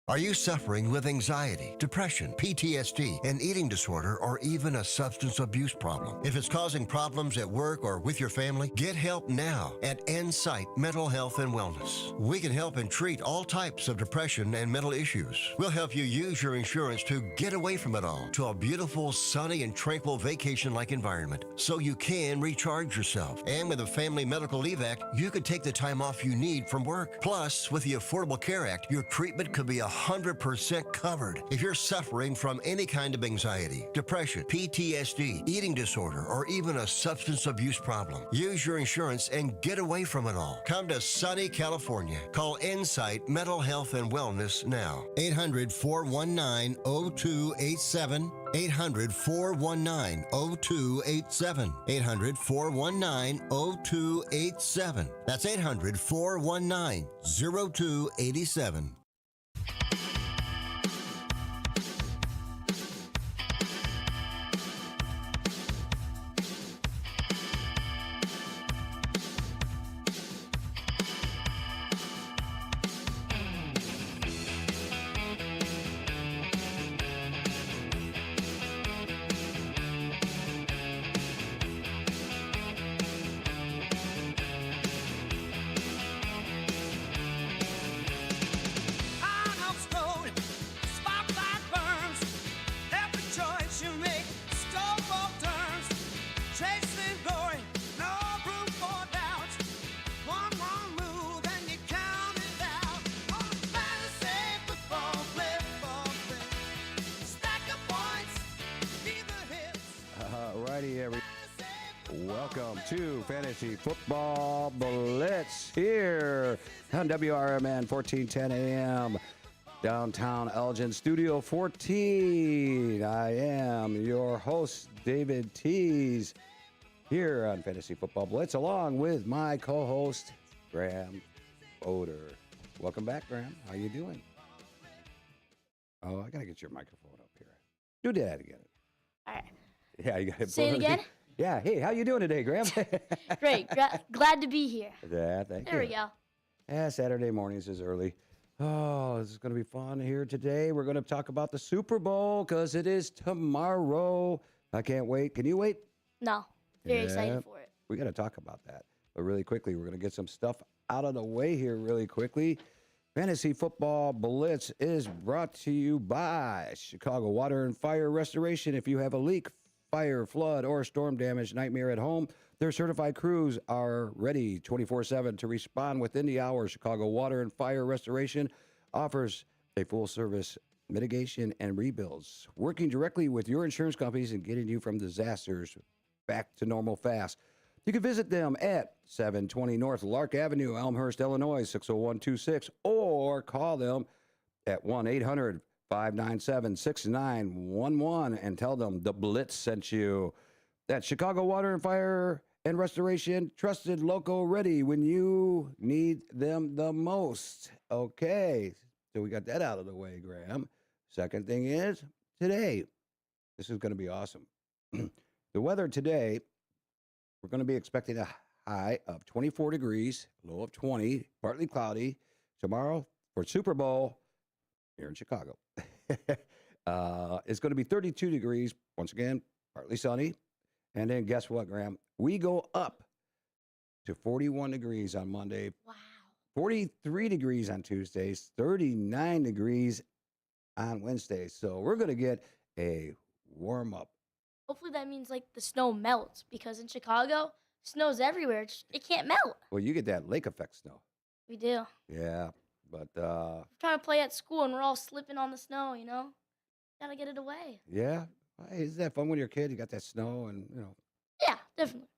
Are you suffering with anxiety, depression, PTSD, an eating disorder, or even a substance abuse problem? If it's causing problems at work or with your family, get help now at Insight Mental Health and Wellness. We can help and treat all types of depression and mental issues. We'll help you use your insurance to get away from it all to a beautiful, sunny, and tranquil vacation-like environment so you can recharge yourself. And with the Family Medical Leave Act, you could take the time off you need from work. Plus, with the Affordable Care Act, your treatment could be 100% covered. If you're suffering from any kind of anxiety, depression, PTSD, eating disorder, or even a substance abuse problem, use your insurance and get away from it all. Come to sunny California. Call Insight Mental Health and Wellness now. 800-419-0287. 800-419-0287. 800-419-0287. That's 800-419-0287. Welcome to Fantasy Football Blitz here on WRMN 1410 AM, downtown Elgin, Studio 14. I am your host, David Tees, here on Fantasy Football Blitz, along with my co-host, Graham Oder. Welcome back, Graham. How you doing? Oh, I got to get your microphone up here. Do that again. All right. Yeah, you got to say it again. Yeah. Hey, how you doing today, Graham? Great. Glad to be here. Yeah, thank you. There we go. Yeah, Saturday mornings is early. Oh, this is going to be fun here today. We're going to talk about the Super Bowl because it is tomorrow. I can't wait. Can you wait? No. Very excited for it. We got to talk about that. But really quickly, we're going to get some stuff out of the way here really quickly. Fantasy Football Blitz is brought to you by Chicago Water and Fire Restoration. If you have a leak, fire, flood, or storm damage nightmare at home, their certified crews are ready 24/7 to respond within the hour. Chicago Water and Fire Restoration offers a full-service mitigation and rebuilds, working directly with your insurance companies and getting you from disasters back to normal fast. You can visit them at 720 North Lark Avenue, Elmhurst, Illinois, 60126, or call them at 1-800-597-6911 and tell them the Blitz sent you. That's Chicago Water and Fire and Restoration, trusted, local, ready when you need them the most. Okay, so we got that out of the way, Graham. Second thing is, today, this is going to be awesome. The weather today, we're going to be expecting a high of 24 degrees, low of 20, partly cloudy. Tomorrow for Super Bowl here in Chicago. It's going to be 32 degrees, once again, partly sunny. And then guess what, Graham? We go up to 41 degrees on Monday. Wow. 43 degrees on Tuesdays, 39 degrees on Wednesday. So we're going to get a warm up. Hopefully that means like the snow melts because in Chicago, snow's everywhere. It can't melt. Well, you get that lake effect snow. We do. Yeah, but we're trying to play at school and we're all slipping on the snow, you know? Gotta get it away. Yeah. Hey, isn't that fun when you're a kid? You got that snow and, you know. Yeah, definitely.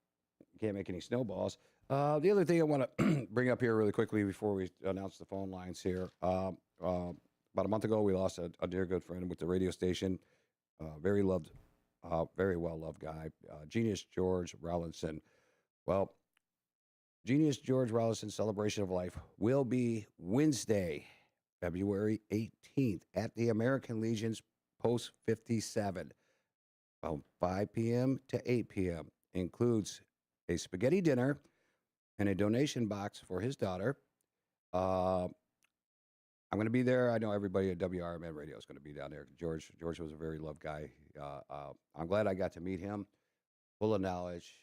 You can't make any snowballs. The other thing I want to bring up here really quickly before we announce the phone lines here. About a month ago, we lost a dear good friend with the radio station. Very well-loved guy. Genius George Rollinson. Well, Genius George Rollinson's celebration of life will be Wednesday, February 18th at the American Legion's Post 57 from 5 p.m. to 8 p.m. Includes a spaghetti dinner and a donation box for his daughter. I'm going to be there. I know everybody at WRMN Radio is going to be down there. George was a very loved guy. I'm glad I got to meet him. Full of knowledge,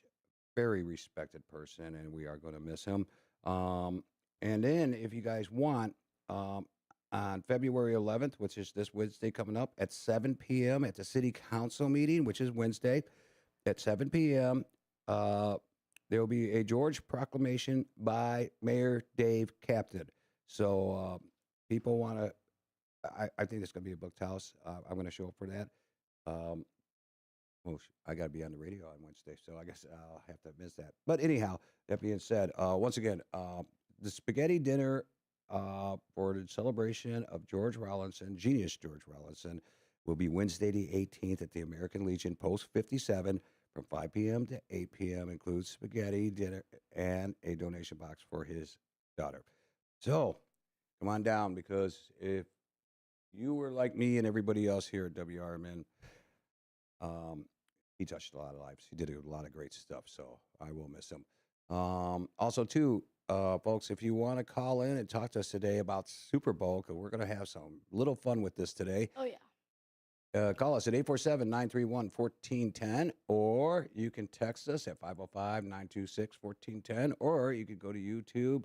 very respected person, and we are going to miss him. And then, if you guys want, on February 11th, which is this Wednesday coming up at 7 p.m. at the City Council meeting, which is Wednesday at 7 p.m., there will be a George proclamation by Mayor Dave Captain. So people want to, I think it's going to be a booked house. I'm going to show up for that. I got to be on the radio on Wednesday, so I guess I'll have to miss that. But anyhow, that being said, once again, the spaghetti dinner for the celebration of George Rollinson, genius George Rollinson, will be Wednesday the 18th at the American Legion, Post 57, from 5 p.m. to 8 p.m. Includes spaghetti dinner and a donation box for his daughter. So come on down, because if you were like me and everybody else here at WRMN, he touched a lot of lives. He did a lot of great stuff, so I will miss him. Also, too, folks, if you want to call in and talk to us today about Super Bowl, because we're going to have some little fun with this today. Oh, yeah. Call us at 847-931-1410, or you can text us at 505-926-1410, or you could go to YouTube,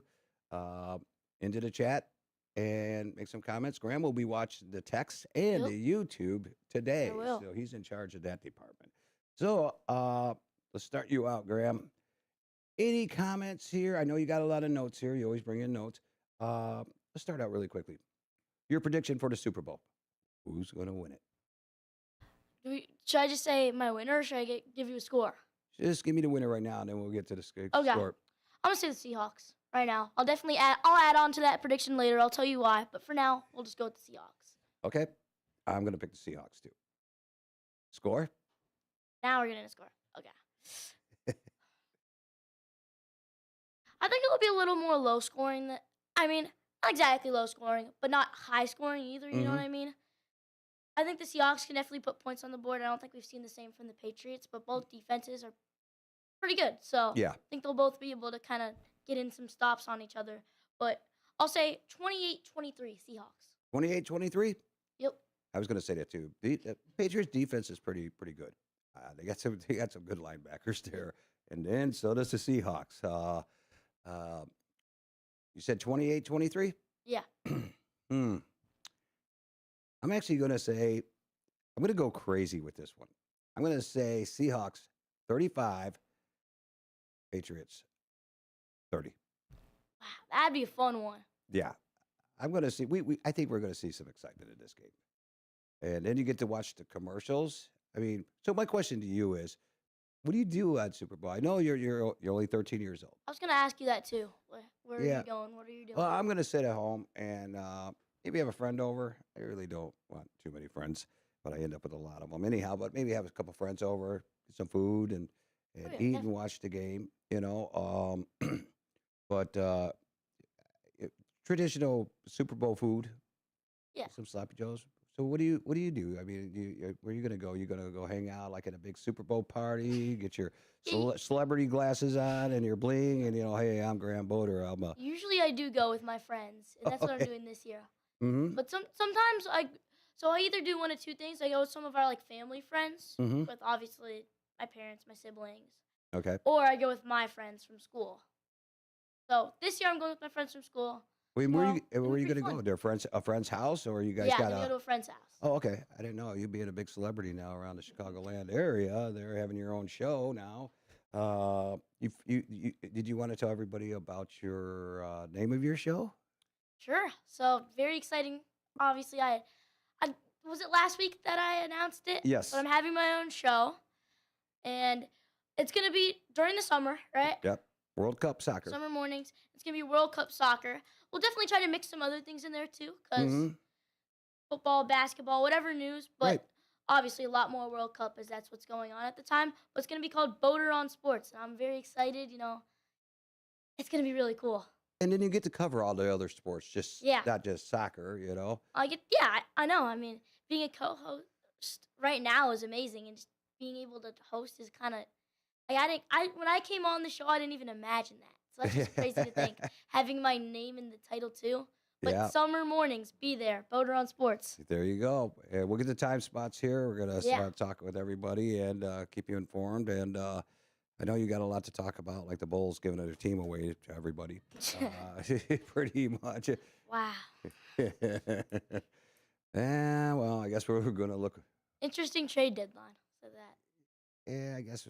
into the chat, and make some comments. Graham will be watching the text and the YouTube today, I will. so he's in charge of that department. So let's start you out, Graham. Any comments here? I know you got a lot of notes here. You always bring in notes. Let's start out really quickly. Your prediction for the Super Bowl. Who's going to win it? Should I just say my winner, or should I give you a score? Just give me the winner right now, and then we'll get to the score. I'm going to say the Seahawks right now. I'll add on to that prediction later. I'll tell you why. But for now, we'll just go with the Seahawks. Okay. I'm going to pick the Seahawks, too. Score? Now we're getting a score. Okay. I think it will be a little more low scoring. Not exactly low scoring, but not high scoring either. You know what I mean? I think the Seahawks can definitely put points on the board. I don't think we've seen the same from the Patriots, but both defenses are pretty good. So Yeah. I think they'll both be able to kind of get in some stops on each other. But I'll say 28-23 Seahawks. 28-23? Yep. I was going to say that, too. The Patriots defense is pretty good. They got some good linebackers there. And then so does the Seahawks. You said 28-23? Yeah. I'm actually going to say, I'm going to go crazy with this one. I'm going to say Seahawks 35, Patriots 30. Wow, that'd be a fun one. Yeah. I'm going to see, I think we're going to see some excitement in this game. And then you get to watch the commercials. So my question to you is, what do you do on Super Bowl? I know you're only 13 years old. I was going to ask you that too. Where are you going? What are you doing? Well, I'm going to sit at home and maybe have a friend over. I really don't want too many friends, but I end up with a lot of them anyhow. But maybe have a couple friends over, get some food, and eat and watch the game. But traditional Super Bowl food. Yeah. Some sloppy joes. So what do you do? Where are you gonna go? You gonna go hang out like at a big Super Bowl party? Get your celebrity glasses on and your bling, and hey, I'm Graham Boder. Usually I do go with my friends, and that's what I'm doing this year. Mm-hmm. But sometimes I either do one of two things. I go with some of our family friends, with obviously my parents, my siblings. Okay. Or I go with my friends from school. So this year I'm going with my friends from school. Where are you going to go? A friend's house, or you guys got? got Yeah, go to a friend's house. Oh, okay. I didn't know you being a big celebrity now around the Chicagoland area. They're having your own show now. Did you want to tell everybody about your name of your show? Sure. So very exciting. Obviously, I was it last week that I announced it? Yes. But I'm having my own show, and it's gonna be during the summer, right? Yep. World Cup soccer. Summer mornings. It's gonna be World Cup soccer. We'll definitely try to mix some other things in there too, because football, basketball, whatever news. But obviously, a lot more World Cup, as that's what's going on at the time. But it's gonna be called Boater on Sports, and I'm very excited. It's gonna be really cool. And then you get to cover all the other sports, not just soccer. I know. Being a co-host right now is amazing, and just being able to host is kind of. When I came on the show, I didn't even imagine that. So that's just crazy to think. Having my name in the title too. Like Yeah. summer mornings, be there. Boater on Sports. There you go. And we'll get the time spots here. We're going to Yeah. start talking with everybody and keep you informed. And I know you got a lot to talk about, like the Bulls giving their team away to everybody. Pretty much. Wow. Yeah, well, I guess we're going to look. Interesting trade deadline. So that. Yeah, I guess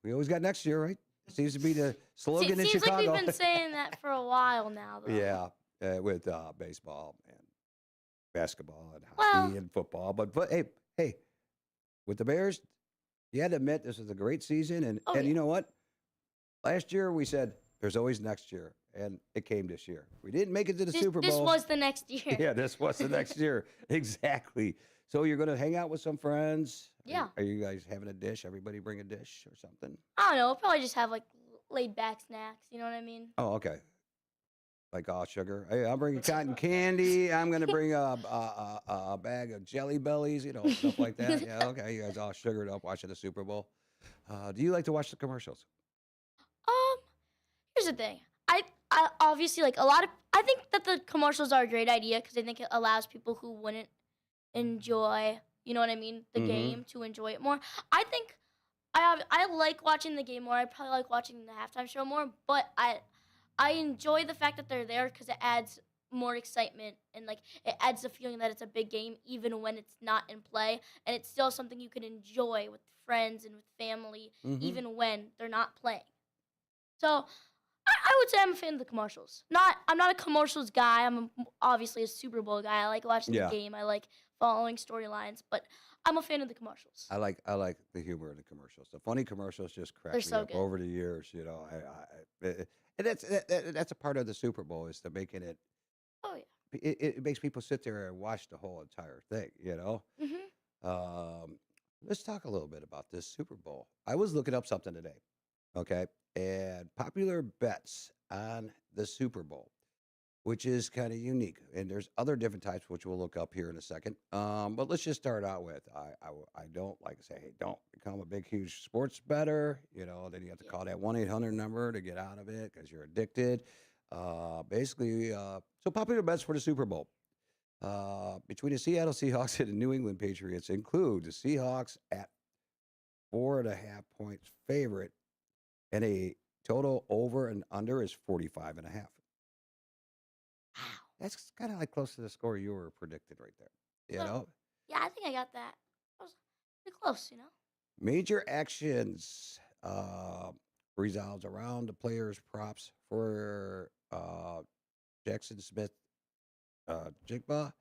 we always got next year, right? Seems to be the slogan in Seems Chicago. like we've been saying that for a while now, though. Yeah, with baseball and basketball and hockey and football. But hey, with the Bears, you had to admit this was a great season. And you know what? Last year we said there's always next year, and it came this year. We didn't make it to the Super Bowl. This was the next year. Yeah, this was the next year. Exactly. So you're going to hang out with some friends? Yeah. Are you guys having a dish? Everybody bring a dish or something? I don't know. We'll probably just have like laid back snacks. You know what I mean? Oh, okay. Like all sugar. Hey, I'm bringing cotton candy. I'm going to bring a bag of Jelly Bellies, stuff like that. Yeah, okay. You guys all sugared up watching the Super Bowl. Do you like to watch the commercials? Here's the thing. I obviously like I think that the commercials are a great idea because I think it allows people who wouldn't enjoy, you know what I mean, the game to enjoy it more. I think I like watching the game more. I probably like watching the halftime show more, but I enjoy the fact that they're there because it adds more excitement and like it adds the feeling that it's a big game even when it's not in play, and it's still something you can enjoy with friends and with family even when they're not playing. So I would say I'm a fan of the commercials. I'm not a commercials guy. I'm obviously a Super Bowl guy. I like watching the game. I like following storylines, but I'm a fan of the commercials. I like the humor in the commercials. The funny commercials just crack me so up good. over the years. And that's a part of the Super Bowl is to making it. Oh yeah. It makes people sit there and watch the whole entire thing. Let's talk a little bit about this Super Bowl. I was looking up something today. Okay. And popular bets on the Super Bowl, which is kind of unique. And there's other different types, which we'll look up here in a second. But let's just start out with, I don't like to say, hey, don't become a big, huge sports bettor. Then you have to call that 1-800 number to get out of it because you're addicted. So popular bets for the Super Bowl. Between the Seattle Seahawks and the New England Patriots include the Seahawks at 4.5 points favorite. And a total over and under is 45.5. Wow. That's kind of like close to the score you were predicted right there. Yeah, I think I got that. I was pretty close, Major actions revolves around the players' props for Jackson Smith Jigba.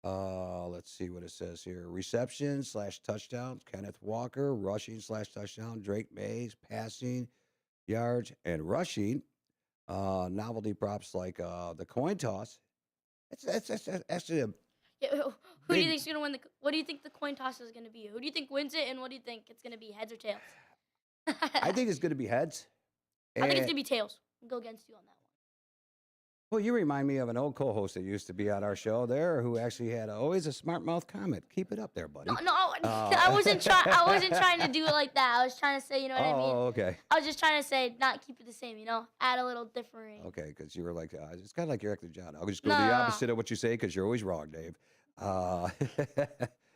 Let's see what it says here. Reception / touchdown, Kenneth Walker. Rushing / touchdown, Drake Mays. Passing yards and rushing. Novelty props like the coin toss. That's actually a. Yeah, who do you think's gonna win what do you think the coin toss is gonna be? Who do you think wins it, and what do you think it's gonna be, heads or tails? I think it's gonna be heads. I think it's gonna be tails. I'll go against you on that one. Well, you remind me of an old co-host that used to be on our show there, who actually had always a smart mouth comment. Keep it up there, buddy. No, I wasn't trying to do it like that. I was trying to say, you know what I mean? Oh, okay. I was just trying to say, not keep it the same, add a little differing. Okay, because you were like, it's kind of like you're acting John. I'll just go the opposite of what you say because you're always wrong, Dave.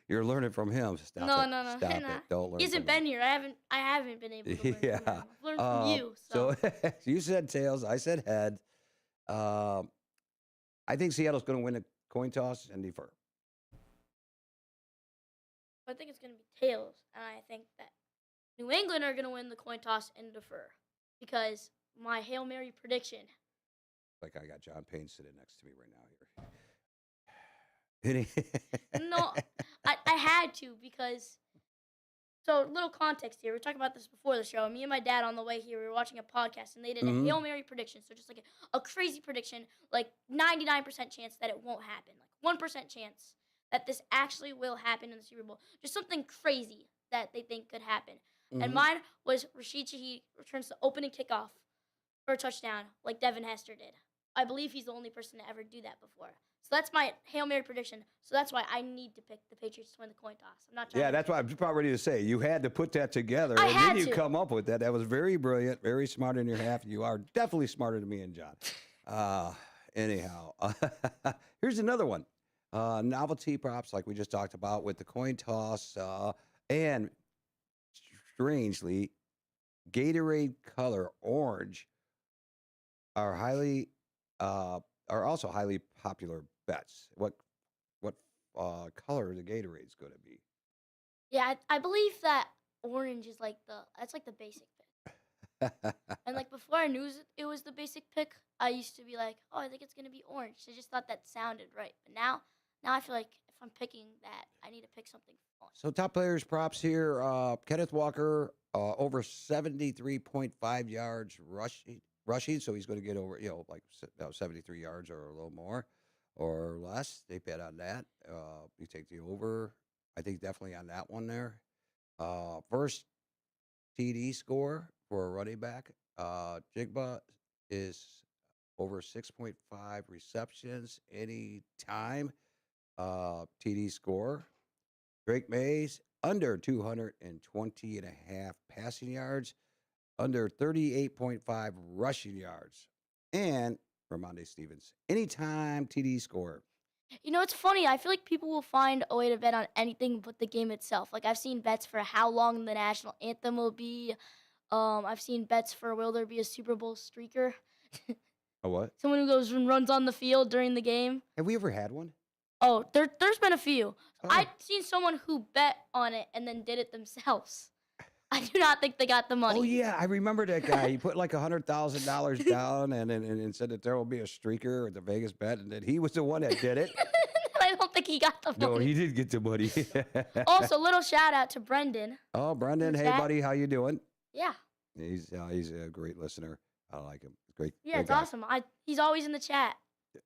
You're learning from him. Stop it. No. Stop it. Don't learn. He hasn't been here. I haven't been able to learn from him. I've learned from you. So you said tails. I said head. I think Seattle's going to win a coin toss and defer. I think it's going to be tails, and I think that New England are going to win the coin toss and defer because my Hail Mary prediction. Like I got John Payne sitting next to me right now here. No, I had to because. So, little context here. We were talking about this before the show. Me and my dad on the way here, we were watching a podcast, and they did a Hail Mary prediction. So, just like a crazy prediction, like 99% chance that it won't happen. Like 1% chance that this actually will happen in the Super Bowl. Just something crazy that they think could happen. And mine was Rashid Shaheed returns the opening kickoff for a touchdown like Devin Hester did. I believe he's the only person to ever do that before. So that's my Hail Mary prediction. So that's why I need to pick the Patriots to win the coin toss. I'm not trying. Yeah, that's what I'm about ready to say. You had to put that together, and then you come up with that. That was very brilliant, very smart in your half. You are definitely smarter than me and John. Anyhow, here's another one. Novelty props, like we just talked about with the coin toss, and strangely, Gatorade color orange are highly are also highly popular bets. What color the Gatorade's going to be? Yeah, I believe that orange is like that's like the basic pick. And like before I knew it was the basic pick, I used to be like, oh, I think it's gonna be orange. I just thought that sounded right. But now I feel like if I'm picking that, I need to pick something fun. So top players props here. Kenneth Walker over 73.5 yards rushing. So he's going to get over, like 73 yards or a little more or less. They bet on that. You take the over. I think definitely on that one there. First TD score for a running back. Jigba is over 6.5 receptions any time. TD score. Drake Mays under 220 and a half passing yards, under 38.5 rushing yards, and Ramondre Stevens anytime TD score. You know, it's funny. I feel like people will find a way to bet on anything but the game itself. Like I've seen bets for how long the national anthem will be. I've seen bets for will there be a Super Bowl streaker, A what? someone who goes and runs on the field during the game. Have we ever had one? Oh, there's been a few. Oh. I've seen someone who bet on it and then did it themselves. I do not think they got the money. Oh yeah, I remember that guy. He put like $100,000 down, and said that there will be a streaker at the Vegas bet, and that he was the one that did it. I don't think he got the money. No, he did get the money. Also, little shout out to Brendan. Oh, Brendan, hey Chat. buddy, how you doing? Yeah. He's a great listener. I like him. Great. Yeah, great it's guy. awesome. He's always in the chat.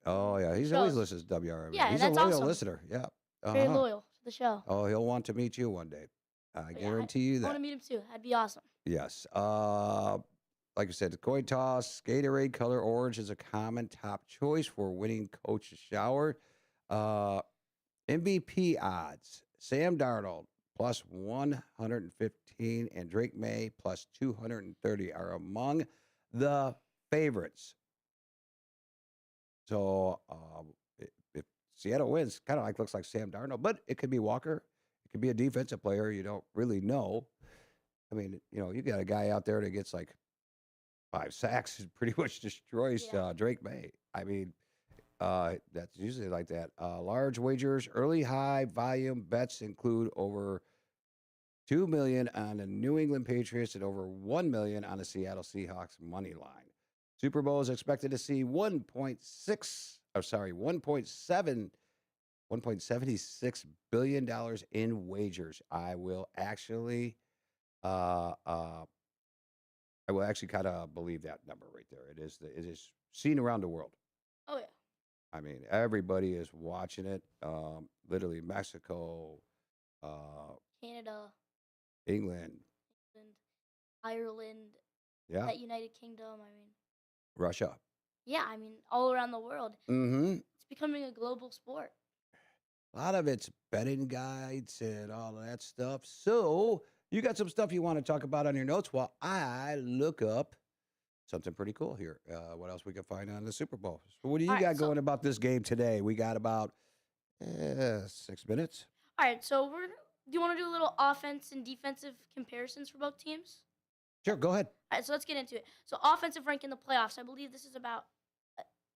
Oh yeah, he's Shows. always listens to WRMN. Yeah, he's that's a loyal awesome. listener. Yeah. Very loyal to the show. Oh, he'll want to meet you one day. I But yeah, guarantee you I want that. to meet him too. That'd be awesome. Yes. Like I said, the coin toss, Gatorade color orange is a common top choice for winning coach's shower. MVP odds: Sam Darnold plus 115 and Drake May plus 230 are among the favorites. So if Seattle wins, kind of looks like Sam Darnold, but it could be Walker. It could be a defensive player. You don't really know. I mean, you got a guy out there that gets like 5 sacks and pretty much destroys Yeah. Drake May. I mean, that's usually like that. Large wagers, early high volume bets include over 2 million on the New England Patriots and over 1 million on the Seattle Seahawks money line. Super Bowl is expected to see 1.76 billion dollars in wagers. I will actually kind of believe that number right there. It is seen around the world. Oh yeah. I mean, everybody is watching it. Literally Mexico, Canada, England, England, Ireland, yeah, that United Kingdom. I mean, Russia. yeah. I mean, all around the world. Mm-hmm. It's becoming a global sport. A lot of it's betting guides and all of that stuff. So you got some stuff you want to talk about on your notes while I look up something pretty cool here. What else we can find on the Super Bowl? So what do you All right, got so- going about this game today? We got about 6 minutes. All right. So do you want to do a little offense and defensive comparisons for both teams? Sure, go ahead. All right, so let's get into it. So offensive rank in the playoffs, I believe this is about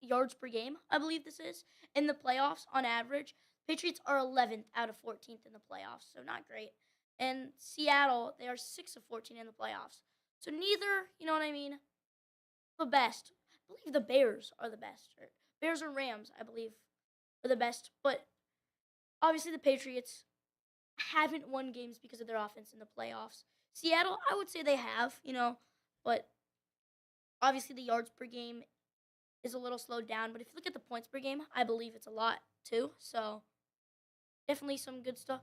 yards per game. I believe this is in the playoffs on average. Patriots are 11th out of 14th in the playoffs, so not great. And Seattle, they are 6 of 14 in the playoffs. So neither, you know what I mean, the best. I believe the Bears are the best. Or Bears or Rams, I believe, are the best. But obviously the Patriots haven't won games because of their offense in the playoffs. Seattle, I would say they have, but obviously the yards per game is a little slowed down. But if you look at the points per game, I believe it's a lot too. So definitely some good stuff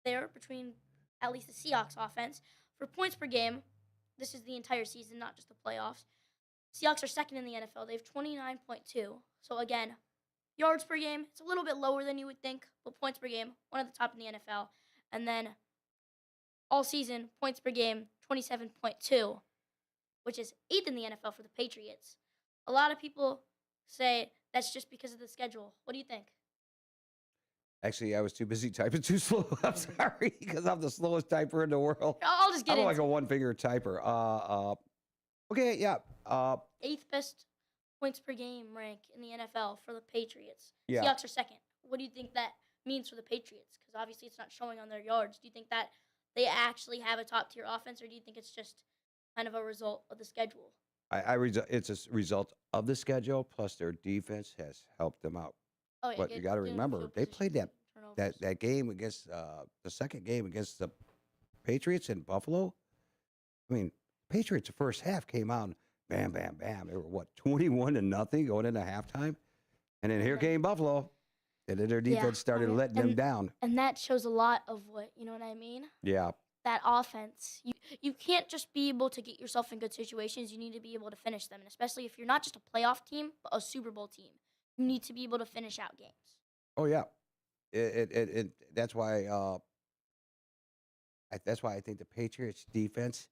there between at least the Seahawks offense. For points per game, this is the entire season, not just the playoffs. Seahawks are second in the NFL. They have 29.2. So again, yards per game, it's a little bit lower than you would think, but points per game, one of the top in the NFL. And then all season, points per game, 27.2, which is 8th in the NFL for the Patriots. A lot of people say that's just because of the schedule? What do you think? Actually, I was too busy typing too slow. I'm sorry, because I'm the slowest typer in the world. I'll just get I'm like into a one-finger typer. Okay, yeah. eighth best points per game rank in the NFL for the Patriots. Yeah. Seahawks are second. What do you think that means for the Patriots? Because obviously it's not showing on their yards. Do you think that they actually have a top tier offense, or do you think it's just kind of a result of the schedule? It's a result of the schedule, plus their defense has helped them out. Oh yeah, But you got to remember, they played that game against the second game against the Patriots in Buffalo. I mean, Patriots the first half came out and bam, bam, bam. They were 21-0 going into halftime, and then here came Buffalo, and then their defense started letting them down. And that shows a lot of what, you know what I mean? Yeah. That offense, you can't just be able to get yourself in good situations. You need to be able to finish them, and especially if you're not just a playoff team, but a Super Bowl team, you need to be able to finish out games. Oh yeah, that's why. That's why I think the Patriots defense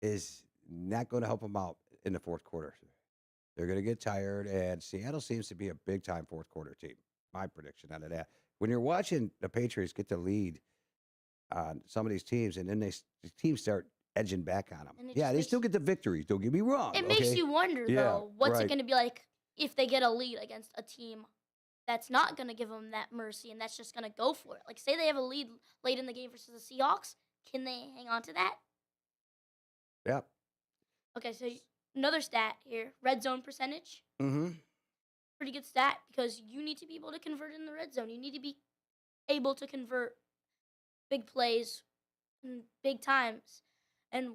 is not going to help them out in the fourth quarter. They're going to get tired, and Seattle seems to be a big time fourth quarter team. My prediction out of that. When you're watching the Patriots get the lead on some of these teams, and then the teams start edging back on them. Yeah, they still get the victories. Don't get me wrong. It makes you wonder, though, what's it going to be like if they get a lead against a team that's not going to give them that mercy and that's just going to go for it. Like, say they have a lead late in the game versus the Seahawks. Can they hang on to that? Yeah. Okay, so another stat here, red zone percentage. Mm-hmm. Pretty good stat because you need to be able to convert in the red zone. You need to be able to convert big plays in big times. And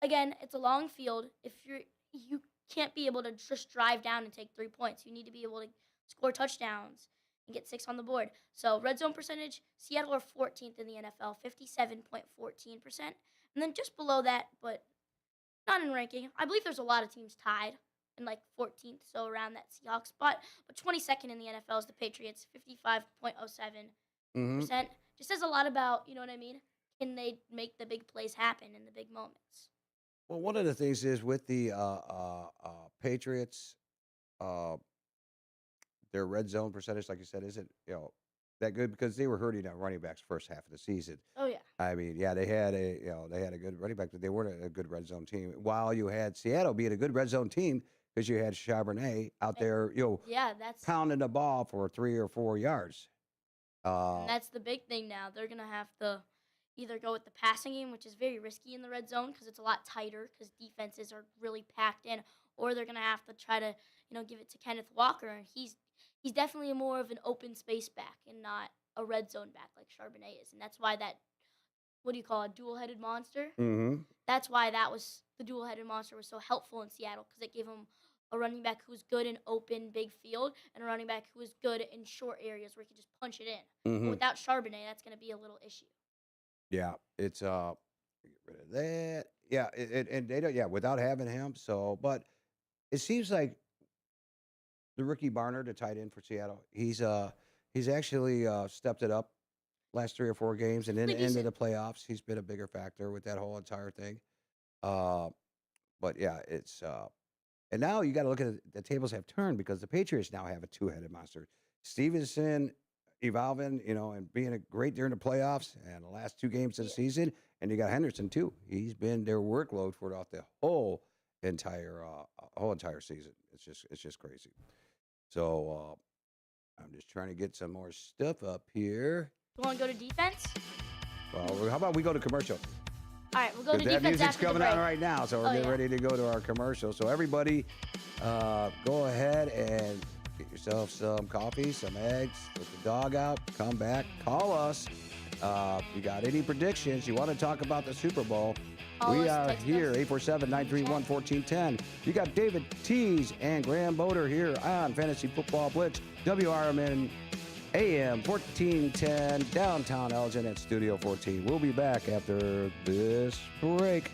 again, it's a long field. If you can't be able to just drive down and take 3 points. You need to be able to score touchdowns and get 6 on the board. So red zone percentage, Seattle are 14th in the NFL, 57.14%. And then just below that, but not in ranking, I believe there's a lot of teams tied in like 14th, so around that Seahawks spot. But 22nd in the NFL is the Patriots, 55.07%. Just says a lot about, you know what I mean? Can they make the big plays happen in the big moments? Well, one of the things is with the Patriots, their red zone percentage, like you said, isn't that good because they were hurting on running backs first half of the season. Oh yeah. I mean, yeah, they had a good running back, but they weren't a good red zone team. While you had Seattle being a good red zone team because you had Charbonnet out there, that's pounding the ball for 3 or 4 yards. And that's the big thing now. They're gonna have to either go with the passing game, which is very risky in the red zone because it's a lot tighter because defenses are really packed in, or they're gonna have to try to give it to Kenneth Walker, and he's definitely more of an open space back and not a red zone back like Charbonnet is, and that's why that a dual-headed monster. Mm-hmm. That's why the dual-headed monster was so helpful in Seattle because it gave him a running back who was good in open, big field, and a running back who was good in short areas where he could just punch it in. Mm-hmm. But without Charbonnet, that's going to be a little issue. Yeah, it's get rid of that. Yeah, and they don't. Yeah, without having him. So, but it seems like the Ricky Barner, the tight end for Seattle, he's actually stepped it up last 3 or 4 games, and then into the playoffs, he's been a bigger factor with that whole entire thing. But yeah, it's and now you got to look at the tables have turned because the Patriots now have a two-headed monster. Stevenson evolving, and being great during the playoffs and the last 2 games of the season, and you got Henderson too. He's been their workload for the whole entire season. It's just crazy. So I'm just trying to get some more stuff up here. You want to go to defense? Well, how about we go to commercial? All right, we'll go to defense that music's after the coming break. on right now, so we're getting ready to go to our commercial. So everybody, go ahead and get yourself some coffee, some eggs, let the dog out, come back, call us. If you got any predictions, you want to talk about the Super Bowl, we are here, 847-931-1410. You got David Tees and Graham Boder here on Fantasy Football Blitz, WRMN AM 1410, downtown Elgin at Studio 14. We'll be back after this break.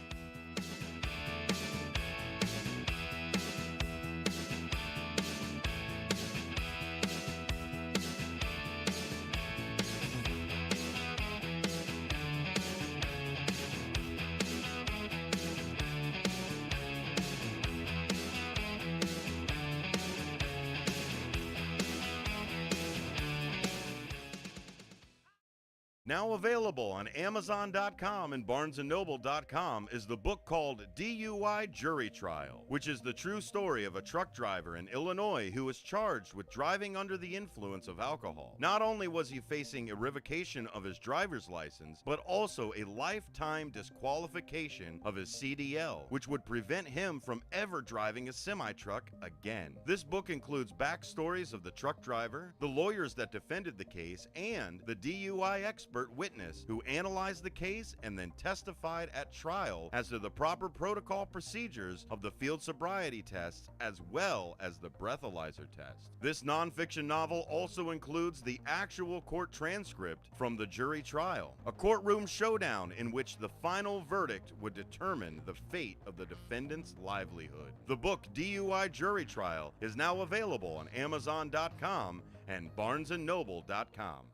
Now available on Amazon.com and BarnesandNoble.com is the book called DUI Jury Trial, which is the true story of a truck driver in Illinois who was charged with driving under the influence of alcohol. Not only was he facing a revocation of his driver's license, but also a lifetime disqualification of his CDL, which would prevent him from ever driving a semi-truck again. This book includes backstories of the truck driver, the lawyers that defended the case, and the DUI expert witness who analyzed the case and then testified at trial as to the proper protocol procedures of the field sobriety tests as well as the breathalyzer test. This nonfiction novel also includes the actual court transcript from the jury trial, a courtroom showdown in which the final verdict would determine the fate of the defendant's livelihood. The book DUI Jury Trial is now available on Amazon.com and BarnesandNoble.com.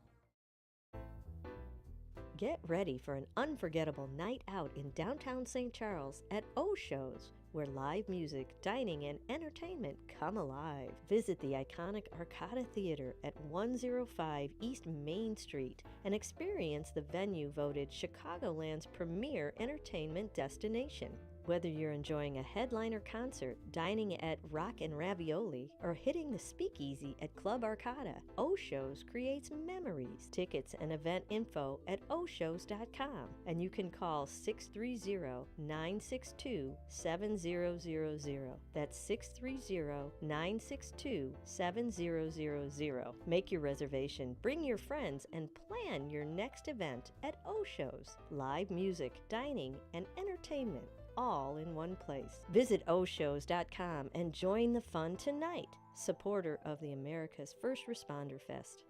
Get ready for an unforgettable night out in downtown St. Charles at O-Shows, where live music, dining, and entertainment come alive. Visit the iconic Arcada Theater at 105 East Main Street and experience the venue voted Chicagoland's premier entertainment destination. Whether you're enjoying a headliner concert, dining at Rock and Ravioli, or hitting the speakeasy at Club Arcada, O-Shows creates memories. Tickets and event info at oshows.com, and you can call 630-962-7000. That's 630-962-7000. Make your reservation, bring your friends, and plan your next event at O-Shows. Live music, dining, and entertainment, all in one place. Visit oshows.com and join the fun tonight. Supporter of the America's First Responder Fest.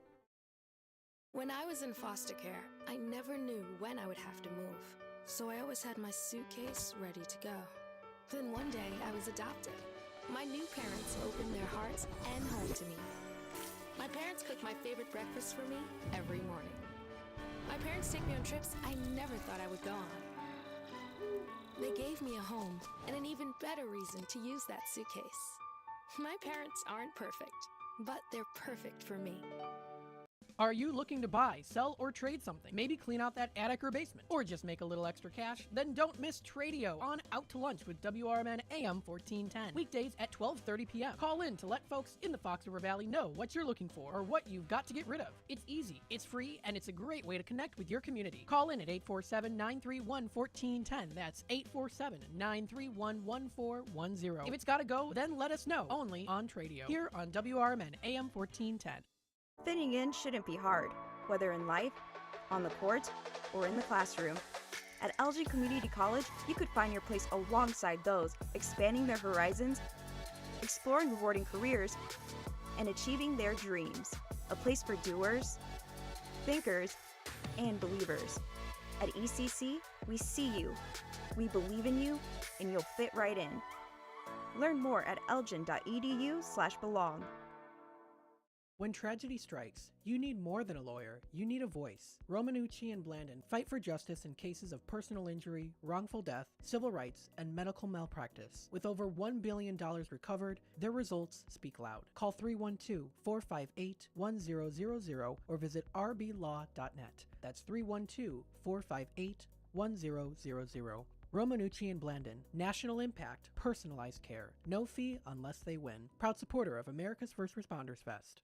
When I was in foster care, I never knew when I would have to move, so I always had my suitcase ready to go. Then one day, I was adopted. My new parents opened their hearts and home to me. My parents cook my favorite breakfast for me every morning. My parents take me on trips I never thought I would go on. They gave me a home and an even better reason to use that suitcase. My parents aren't perfect, but they're perfect for me. Are you looking to buy, sell, or trade something? Maybe clean out that attic or basement, or just make a little extra cash? Then don't miss Tradio on Out to Lunch with WRMN AM 1410. Weekdays at 12:30 p.m. Call in to let folks in the Fox River Valley know what you're looking for or what you've got to get rid of. It's easy, it's free, and it's a great way to connect with your community. Call in at 847-931-1410. That's 847-931-1410. If it's got to go, then let us know. Only on Tradio, here on WRMN AM 1410. Fitting in shouldn't be hard, whether in life, on the court, or in the classroom. At Elgin Community College, you could find your place alongside those expanding their horizons, exploring rewarding careers, and achieving their dreams. A place for doers, thinkers, and believers. At ECC, we see you, we believe in you, and you'll fit right in. Learn more at elgin.edu/belong. When tragedy strikes, you need more than a lawyer, you need a voice. Romanucci and Blandon fight for justice in cases of personal injury, wrongful death, civil rights, and medical malpractice. With over $1 billion recovered, their results speak loud. Call 312-458-1000 or visit rblaw.net. That's 312-458-1000. Romanucci and Blandon, national impact, personalized care. No fee unless they win. Proud supporter of America's First Responders Fest.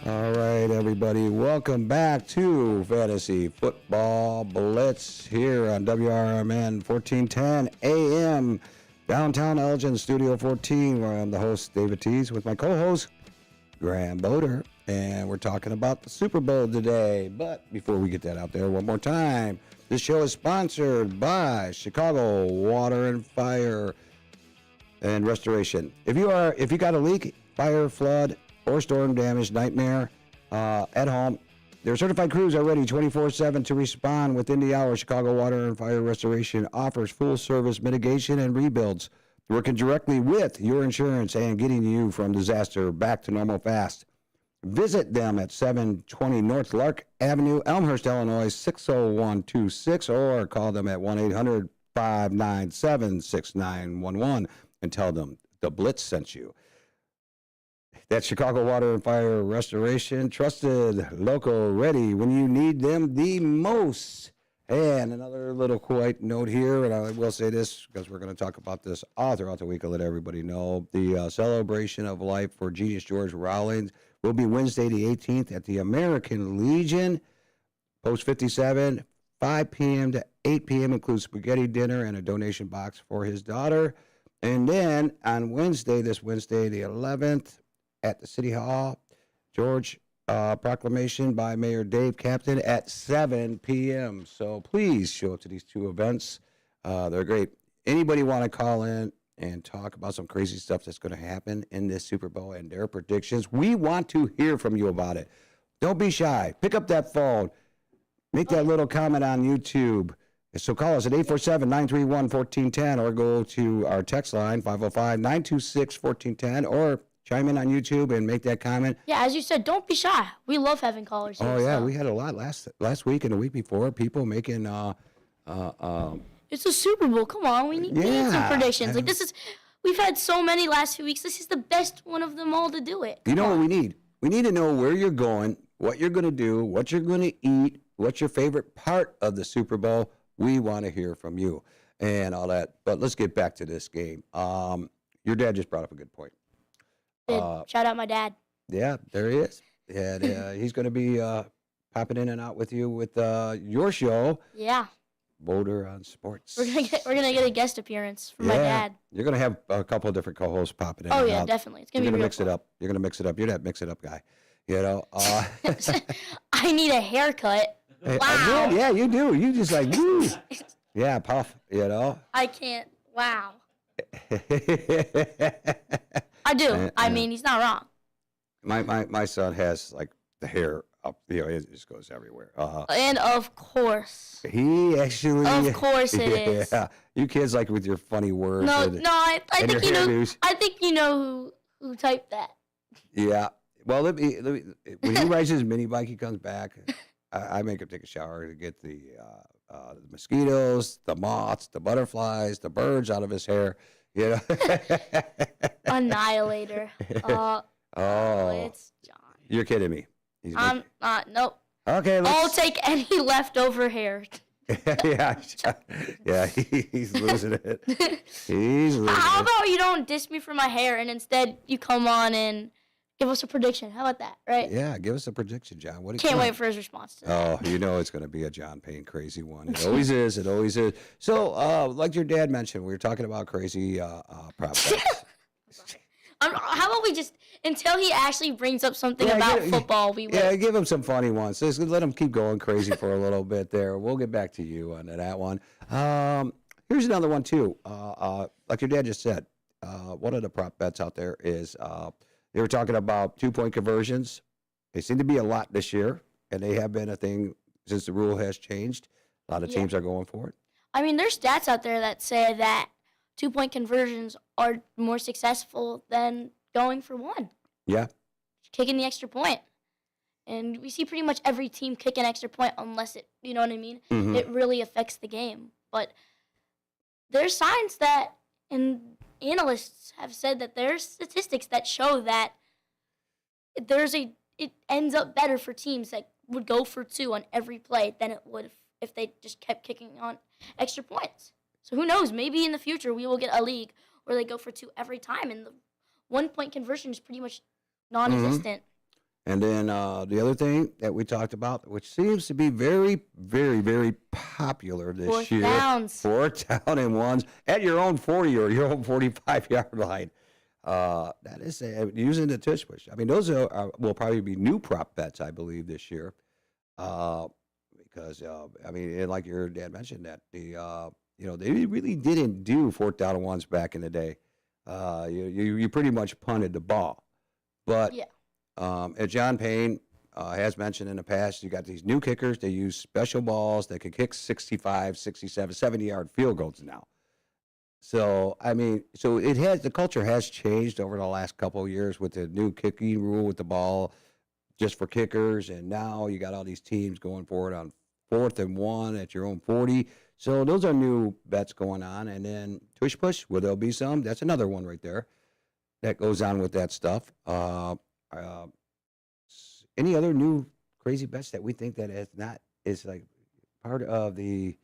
All right, everybody, welcome back to Fantasy Football Blitz here on WRMN 1410 AM, downtown Elgin, Studio 14, where I'm the host, David Tees, with my co-host, Graham Boder, and we're talking about the Super Bowl today. But before we get that out there one more time, this show is sponsored by Chicago Water and Fire and Restoration. If you got a leak, fire, flood, or storm damage nightmare at home, Their certified crews are ready 24/7 to respond within the hour. Chicago Water and Fire Restoration offers full-service mitigation and rebuilds, working directly with your insurance and getting you from disaster back to normal fast. Visit them at 720 North Lark Avenue, Elmhurst, Illinois, 60126, or call them at 1-800-597-6911 and tell them the Blitz sent you. That's Chicago Water and Fire Restoration, trusted, local, ready when you need them the most. And another little quiet note here, and I will say this because we're going to talk about this all throughout the week and let everybody know. The celebration of life for Genius George Rawlings will be Wednesday the 18th at the American Legion, Post 57, 5 p.m. to 8 p.m. includes spaghetti dinner and a donation box for his daughter. And then on Wednesday, this Wednesday the 11th, at the City Hall, George proclamation by Mayor Dave Captain at 7 p.m. So please show up to these two events. They're great. Anybody want to call in and talk about some crazy stuff that's going to happen in this Super Bowl and their predictions? We want to hear from you about it. Don't be shy. Pick up that phone. Make that little comment on YouTube. So call us at 847-931-1410 or go to our text line, 505-926-1410, or chime in on YouTube and make that comment. Yeah, as you said, don't be shy. We love having callers here. Oh, yeah, so. we had a lot last week and the week before, people making It's a Super Bowl. Come on, we need some predictions. Like we've had so many last few weeks. This is the best one of them all to do it. You know what we need? We need to know where you're going, what you're going to do, what you're going to eat, what's your favorite part of the Super Bowl. We want to hear from you and all that. But let's get back to this game. Your dad just brought up a good point. Shout out my dad. Yeah, there he is. And he's going to be popping in and out with you with your show. Yeah. Boulder on Sports. We're gonna get a guest appearance from my dad. You're gonna have a couple of different co-hosts popping in. Oh yeah, definitely. It's gonna be mix it up. You're gonna mix it up. You're that mix it up guy. You know. I need a haircut. Wow. Yeah, you do. You just like woo. Yeah, puff. You know. I can't. Wow. I do. I mean, he's not wrong. My son has like the hair up. You know, it just goes everywhere. And of course. He actually. Of course it is. Yeah. You kids like with your funny words. No, I think you know. I think you know who typed that. Yeah. Well, let me, when he rides his mini bike, he comes back. I make him take a shower to get the mosquitoes, the moths, the butterflies, the birds out of his hair. You know. Annihilator. It's John. You're kidding me. I'm not. Nope. Okay. I'll take any leftover hair. Yeah. He's losing it. He's losing How it. about you don't diss me for my hair and instead you come on and give us a prediction? How about that, right? Yeah, give us a prediction, John. Can't wait for his response to that. Oh, you know it's going to be a John Payne crazy one. It always is. It always is. So, like your dad mentioned, we were talking about crazy prop bets. How about we just, until he actually brings up something about football, we will. Yeah, give him some funny ones. Just let him keep going crazy for a little bit there. We'll get back to you on that one. Here's another one, too. Like your dad just said, one of the prop bets out there is they were talking about 2-point conversions. They seem to be a lot this year, and they have been a thing since the rule has changed. A lot of teams are going for it. I mean, there's stats out there that say that 2-point conversions are more successful than going for one. Yeah. Kicking the extra point. And we see pretty much every team kick an extra point unless it, you know what I mean? Mm-hmm. It really affects the game. But there's signs that, and analysts have said that there's statistics that show that it ends up better for teams that would go for 2 on every play than it would if they just kept kicking on extra points. So who knows? Maybe in the future we will get a league where they go for 2 every time, and the 1-point conversion is pretty much non-existent. And then the other thing that we talked about, which seems to be very, very, very popular this year. Downs. 4th down and ones at your own 40 or your own 45-yard line. That is using the tush push. I mean, those will probably be new prop bets, I believe, this year. Because, I mean, and like your dad mentioned that, they really didn't do 4th down and ones back in the day. You pretty much punted the ball. But at John Payne, has mentioned in the past, you got these new kickers. They use special balls that can kick 65, 67, 70-yard field goals now. So, I mean, the culture has changed over the last couple of years with the new kicking rule with the ball just for kickers. And now you got all these teams going for it on 4th and 1 at your own 40. So those are new bets going on. And then tush push, will there be some? That's another one right there that goes on with that stuff. Any other new crazy bets that we think that is like part of the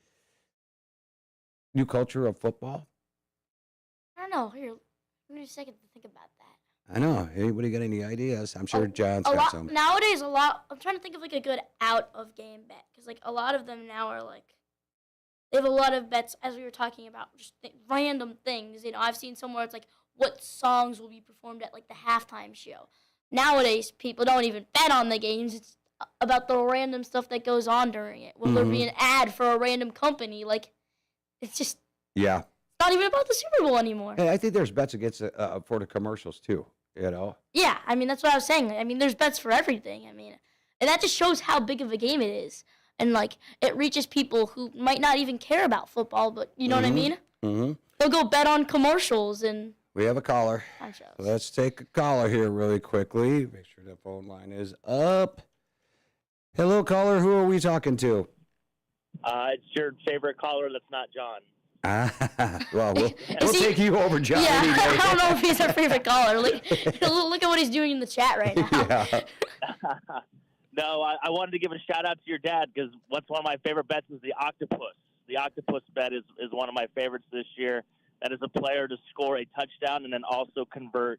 new culture of football? I don't know. Here, give me a second to think about that. I know. Anybody got any ideas? I'm sure John's got some. Nowadays, I'm trying to think of like a good out of game bet because like a lot of them now are like they have a lot of bets as we were talking about, just random things. You know, I've seen somewhere it's like what songs will be performed at like the halftime show. Nowadays, people don't even bet on the games. It's about the random stuff that goes on during it. Will there be an ad for a random company? Like, it's just Yeah. not even about the Super Bowl anymore. And I think there's bets against for the commercials too. You know. Yeah, I mean that's what I was saying. I mean, there's bets for everything. I mean, and that just shows how big of a game it is, and like it reaches people who might not even care about football, but you know what I mean. Mm-hmm. They'll go bet on commercials and. We have a caller. Shows. Let's take a caller here really quickly. Make sure the phone line is up. Hello, caller. Who are we talking to? It's your favorite caller that's not John. Well, we'll take you over, John. Yeah, any day. I don't know if he's our favorite caller. Like, look at what he's doing in the chat right now. Yeah. No, I wanted to give a shout out to your dad because what's one of my favorite bets is the octopus. The octopus bet is one of my favorites this year. That is a player to score a touchdown and then also convert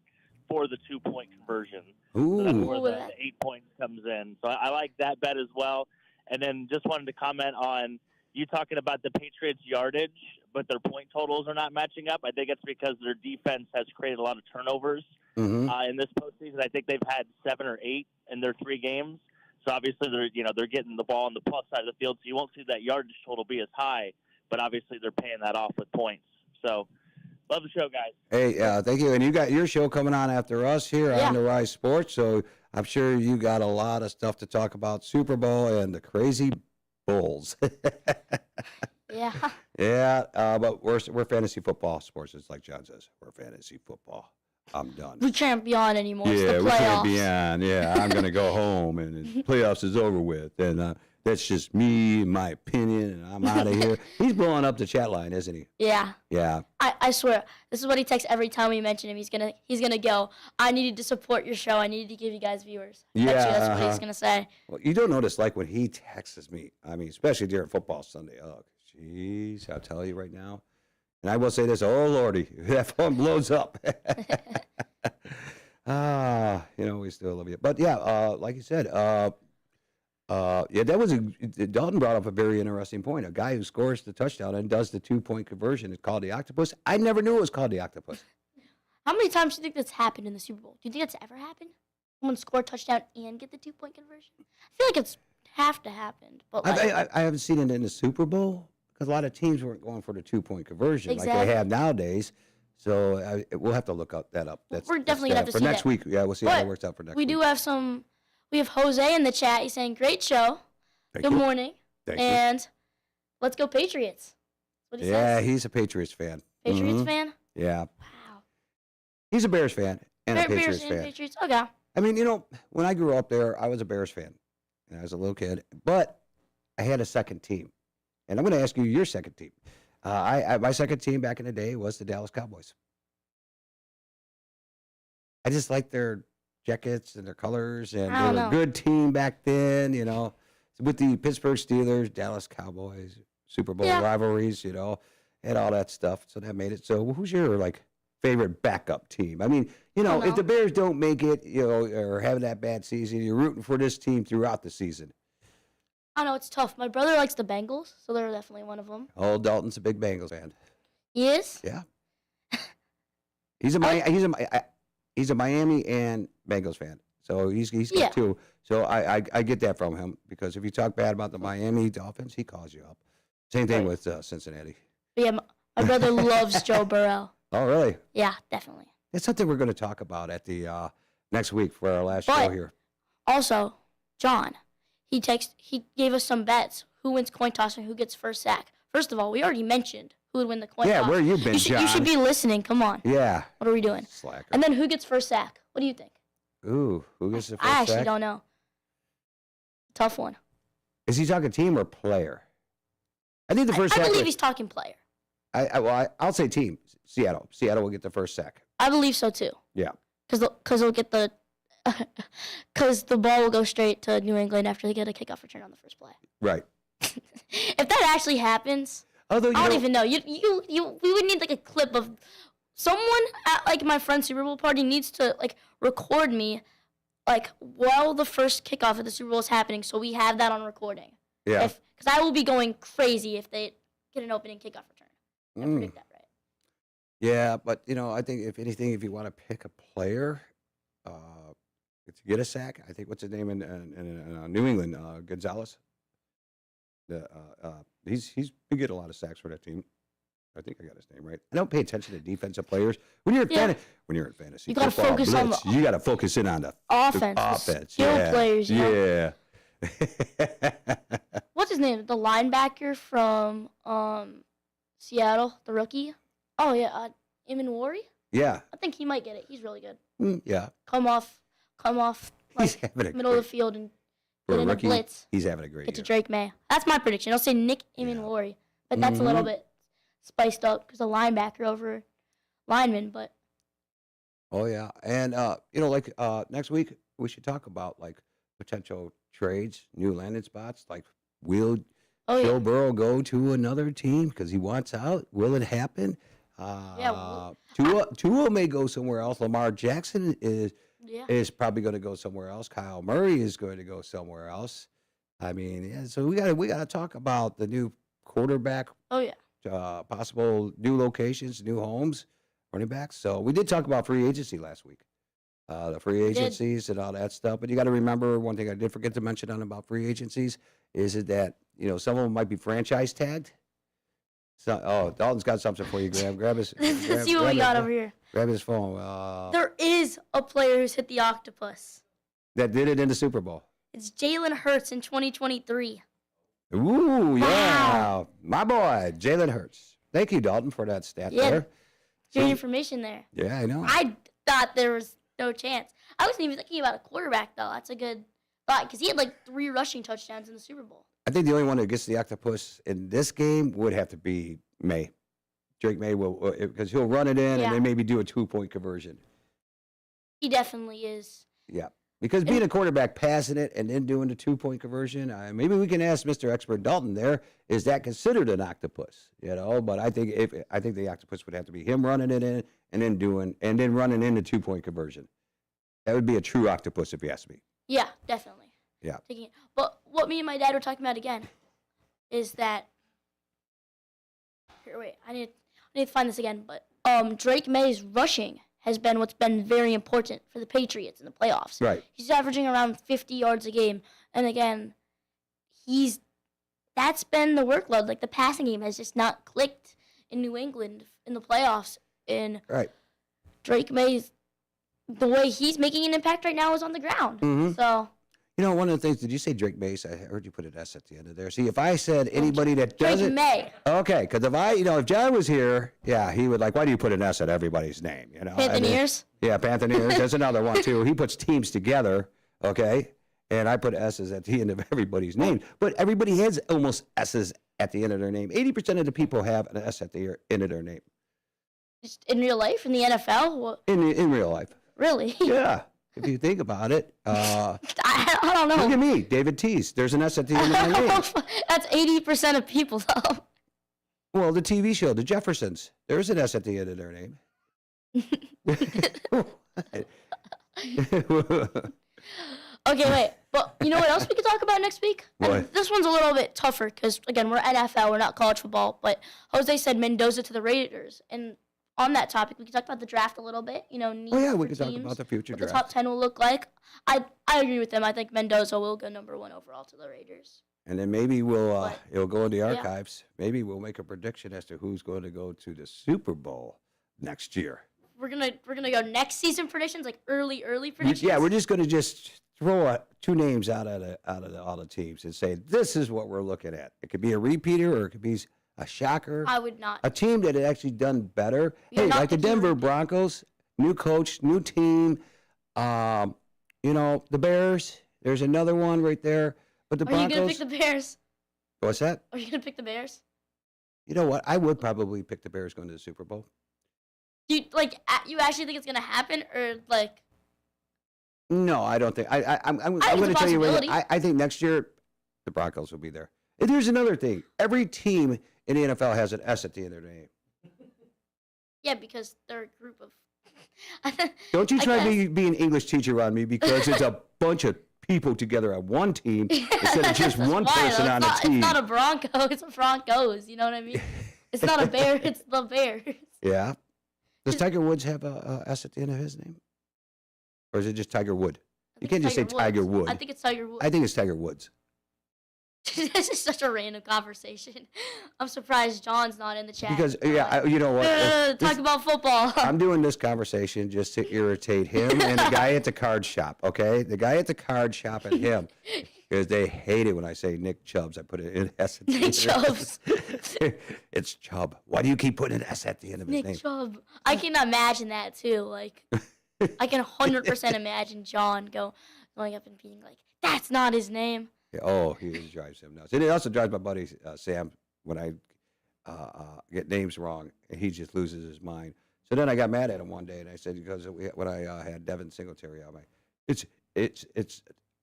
for the 2-point conversion. Ooh. So that's where the 8 points comes in. So I like that bet as well. And then just wanted to comment on you talking about the Patriots' yardage, but their point totals are not matching up. I think it's because their defense has created a lot of turnovers in this postseason. I think they've had 7 or 8 in their 3 games. So obviously they're getting the ball on the plus side of the field, so you won't see that yardage total be as high. But obviously they're paying that off with points. So, love the show, guys. Hey, thank you. And you got your show coming on after us here on the Rise Sports, so I'm sure you got a lot of stuff to talk about Super Bowl and the crazy Bulls. Yeah. Yeah, but we're fantasy football sports. It's like John says, we're fantasy football. I'm done. We can't be on anymore. It's Yeah, the we can't playoffs. be on. Yeah, I'm going to go home, and the playoffs is over with. And that's just me, my opinion, and I'm out of here. He's blowing up the chat line, isn't he? Yeah. Yeah. I swear, this is what he texts every time we mention him. He's gonna go, I needed to support your show. I needed to give you guys viewers. I bet you that's what he's gonna say. Well, you don't notice, like, when he texts me, I mean, especially during football Sunday. Oh, jeez, I'll tell you right now. And I will say this, oh, Lordy, that phone blows up. We still love you. But, yeah, like you said, Dalton brought up a very interesting point. A guy who scores the touchdown and does the 2-point conversion is called the octopus. I never knew it was called the octopus. How many times do you think that's happened in the Super Bowl? Do you think that's ever happened? Someone score a touchdown and get the 2-point conversion? I feel like it's have to happen. But like, I haven't seen it in the Super Bowl because a lot of teams weren't going for the 2-point conversion like they have nowadays. So we'll have to look that up. We're definitely going to have to for see next that. week. Yeah, we'll see how it works out for next week. We do have some. We have Jose in the chat. He's saying, great show. Thank Good you. morning. Thank you. And let's go Patriots. That's what he Yeah, says. he's a Patriots fan. Patriots fan? Yeah. Wow. He's a Bears fan and a Patriots Bears fan. and Patriots. Okay. I mean, when I grew up there, I was a Bears fan. And I was a little kid. But I had a second team. And I'm going to ask you your second team. My second team back in the day was the Dallas Cowboys. I just liked their jackets and their colors, and they were a good team back then, with the Pittsburgh Steelers, Dallas Cowboys, Super Bowl rivalries, and all that stuff. So that made it. So who's your, favorite backup team? I mean, if the Bears don't make it, or have that bad season, you're rooting for this team throughout the season. I know, it's tough. My brother likes the Bengals, so they're definitely one of them. Oh, Dalton's a big Bengals fan. He is? Yeah. He's a Miami and Bengals fan. So he's got two. So I get that from him because if you talk bad about the Miami Dolphins, he calls you up. Same thing with Cincinnati. But yeah, my brother loves Joe Burrow. Oh, really? Yeah, definitely. That's something we're going to talk about at the next week for our last show here. Also, John. He gave us some bets. Who wins coin toss and who gets first sack? First of all, we already mentioned who would win the coin toss. Yeah, where you been, John? You should be listening. Come on. Yeah. What are we doing? Slacker. And then who gets first sack? What do you think? Ooh, who gets the first I actually sack? don't know. Tough one. Is he talking team or player? I think the first sack. I believe he's talking player. I'll say team. Seattle. Seattle will get the first sack. I believe so too. Yeah. Because they'll get the because the ball will go straight to New England after they get a kickoff return on the first play. Right. If that actually happens, Although I don't even know. We would need like a clip of someone at like my friend's Super Bowl party needs to like record me like while the first kickoff of the Super Bowl is happening, so we have that on recording. Yeah. Because I will be going crazy if they get an opening kickoff return. I predict that, right? Yeah, but I think if anything, if you want to pick a player to get a sack, I think what's his name in New England, Gonzalez. He's been getting a lot of sacks for that team. I think I got his name right. I don't pay attention to defensive players when you're in fantasy. You gotta football, focus on Blitz, you got to focus in on the offense. offense. Skill players. Yeah. What's his name? The linebacker from Seattle, the rookie. Oh yeah, Eamon Wari. Yeah. I think he might get it. He's really good. Yeah. Come off He's like, having a middle of the field and for get a in a rookie, blitz. he's having a great Get to year. Drake May. That's my prediction. I'll say Nick Eamon Wari, but that's a little bit spiced up because a linebacker over lineman. But Oh yeah, and next week we should talk about like potential trades, new landing spots. Like, will Joe Burrow go to another team because he wants out? Will it happen? Tua may go somewhere else. Lamar Jackson is probably going to go somewhere else. Kyle Murray is going to go somewhere else. I mean, so we got to talk about the new quarterback. Oh yeah. Possible new locations, new homes, running backs. So we did talk about free agency last week, the free agencies and all that stuff. But you got to remember one thing I did forget to mention about free agencies is that some of them might be franchise tagged. So, Dalton's got something for you, Graham. Grab his. Let's see what we got over here. Grab his phone. There is a player who's hit the octopus. That did it in the Super Bowl. It's Jalen Hurts in 2023. Ooh, yeah. My boy, Jalen Hurts. Thank you, Dalton, for that stat there. Great information there. Yeah, I know. I thought there was no chance. I wasn't even thinking about a quarterback, though. That's a good thought because he had like 3 rushing touchdowns in the Super Bowl. I think the only one that gets the octopus in this game would have to be May. Drake May will, because he'll run it in and then maybe do a 2-point conversion. He definitely is. Yeah. Because being a quarterback, passing it and then doing the 2-point conversion, maybe we can ask Mr. Expert Dalton there, is that considered an octopus? But I think the octopus would have to be him running it in and then running in the 2-point conversion. That would be a true octopus if you ask me. Yeah, definitely. Yeah. But what me and my dad were talking about again is that I need to find this again, but Drake May's rushing has been what's been very important for the Patriots in the playoffs. Right. He's averaging around 50 yards a game. And again, that's been the workload. Like the passing game has just not clicked in New England in the playoffs. And Drake May's the way he's making an impact right now is on the ground. Mm-hmm. So one of the things, did you say Drake May? I heard you put an S at the end of there. See, if I said anybody that doesn't. Drake May. Okay, because if John was here, he would why do you put an S at everybody's name? Panthers? Yeah, Panthers. There's another one, too. He puts teams together, okay? And I put S's at the end of everybody's name. But everybody has almost S's at the end of their name. 80% of the people have an S at the end of their name. Just in real life? In the NFL? In real life. Really? Yeah. If you think about it. I don't know. Look at me, David Teese. There's an S at the end of my name. That's 80% of people, though. Well, the TV show, The Jeffersons. There's an S at the end of their name. Okay, wait. But you know what else we could talk about next week? What? And this one's a little bit tougher because, again, we're NFL. We're not college football. But Jose said Mendoza to the Raiders. And on that topic, we could talk about the draft a little bit. We could talk about the future draft. What the top 10 will look like. I agree with them. I think Mendoza will go number 1 overall to the Raiders. And then maybe it'll go in the archives. Yeah. Maybe we'll make a prediction as to who's going to go to the Super Bowl next year. We're gonna go next season predictions, like early predictions. Yeah, we're just gonna throw two names out of all the teams and say, this is what we're looking at. It could be a repeater or it could be a shocker. I would not. A team that had actually done better. You're Hey, not like the picking a Denver repeat. Broncos, new coach, new team. The Bears. There's another one right there. But the Are you Broncos. gonna pick the Bears? What's that? Are you gonna pick the Bears? You know what? I would probably pick the Bears going to the Super Bowl. Do you you actually think it's gonna happen, or like? No, I don't think. I'm think going to it's a tell you. possibility. I think next year the Broncos will be there. And here's another thing. Every team in the NFL has an S at the end of their name. Yeah, because they're a group of. Don't you I try guess. to be an English teacher on me because it's a bunch of people together on one team instead of just That's one why, person though. on It's a team. It's not a Bronco. It's a Broncos. You know what I mean? It's not a bear. It's the Bears. Yeah. Does Tiger Woods have a S at the end of his name? Or is it just Tiger Wood? You can't just say Tiger Woods. I think it's Tiger Woods. I think it's Tiger Woods. This is such a random conversation. I'm surprised John's not in the chat. Because, you know what? Talk about football. I'm doing this conversation just to irritate him and the guy at the card shop, okay? The guy at the card shop and him. Because they hate it when I say Nick Chubbs. I put it in S at the end. Nick Chubbs. It's Chubb. Why do you keep putting an S at the end of his Nick name? Chubb. I can imagine that too. Like, I can 100% imagine John going up and being like, "That's not his name." Oh, he drives him nuts. And it also drives my buddy Sam when I get names wrong, and he just loses his mind. So then I got mad at him one day, and I said, because when I had Devin Singletary on it's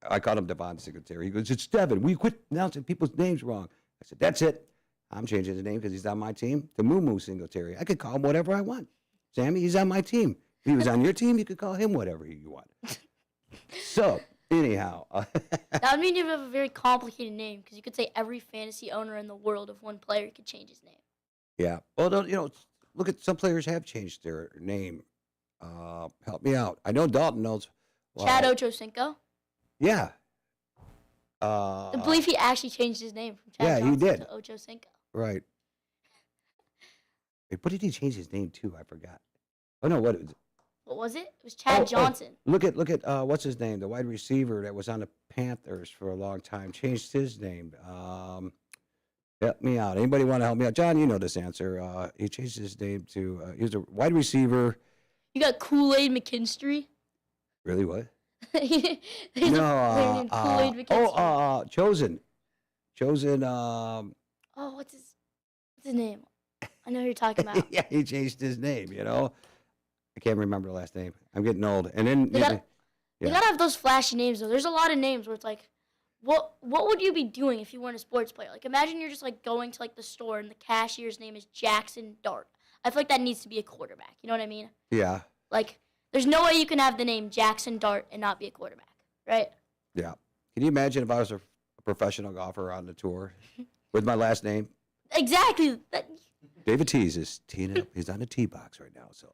I called him Devon Singletary. He goes, it's Devin. We quit announcing people's names wrong. I said, that's it. I'm changing his name because he's on my team to Moo Moo Singletary. I could call him whatever I want. Sammy, he's on my team. If he was on your team, you could call him whatever you want. So, anyhow. That would mean you have a very complicated name because you could say every fantasy owner in the world of one player could change his name. Yeah. Well, look at some players have changed their name. Help me out. I know Dalton knows. Chad Ochocinco. Yeah. I believe he actually changed his name from Chad Yeah, he Johnson did. to Ochocinco. Right. Wait, what did he change his name to? I forgot. Oh no, what? What was it? It was Chad Johnson. Look at what's his name? The wide receiver that was on the Panthers for a long time changed his name. Help me out. Anybody want to help me out? John, you know this answer. He changed his name to. He was a wide receiver. You got Kool-Aid McKinstry. Really? What? There's a player named Kool-Aid McKinstry. Chosen. Oh, what's his name? I know who you're talking about. Yeah, he changed his name. I can't remember the last name. I'm getting old. And then They gotta have those flashy names though. There's a lot of names where it's like, what would you be doing if you weren't a sports player? Like imagine you're just like going to like the store and the cashier's name is Jackson Dart. I feel like that needs to be a quarterback. You know what I mean? Yeah. Like there's no way you can have the name Jackson Dart and not be a quarterback, right? Yeah. Can you imagine if I was a professional golfer on the tour with my last name? Exactly. David Tees is teeing up. He's on the tee box right now. So,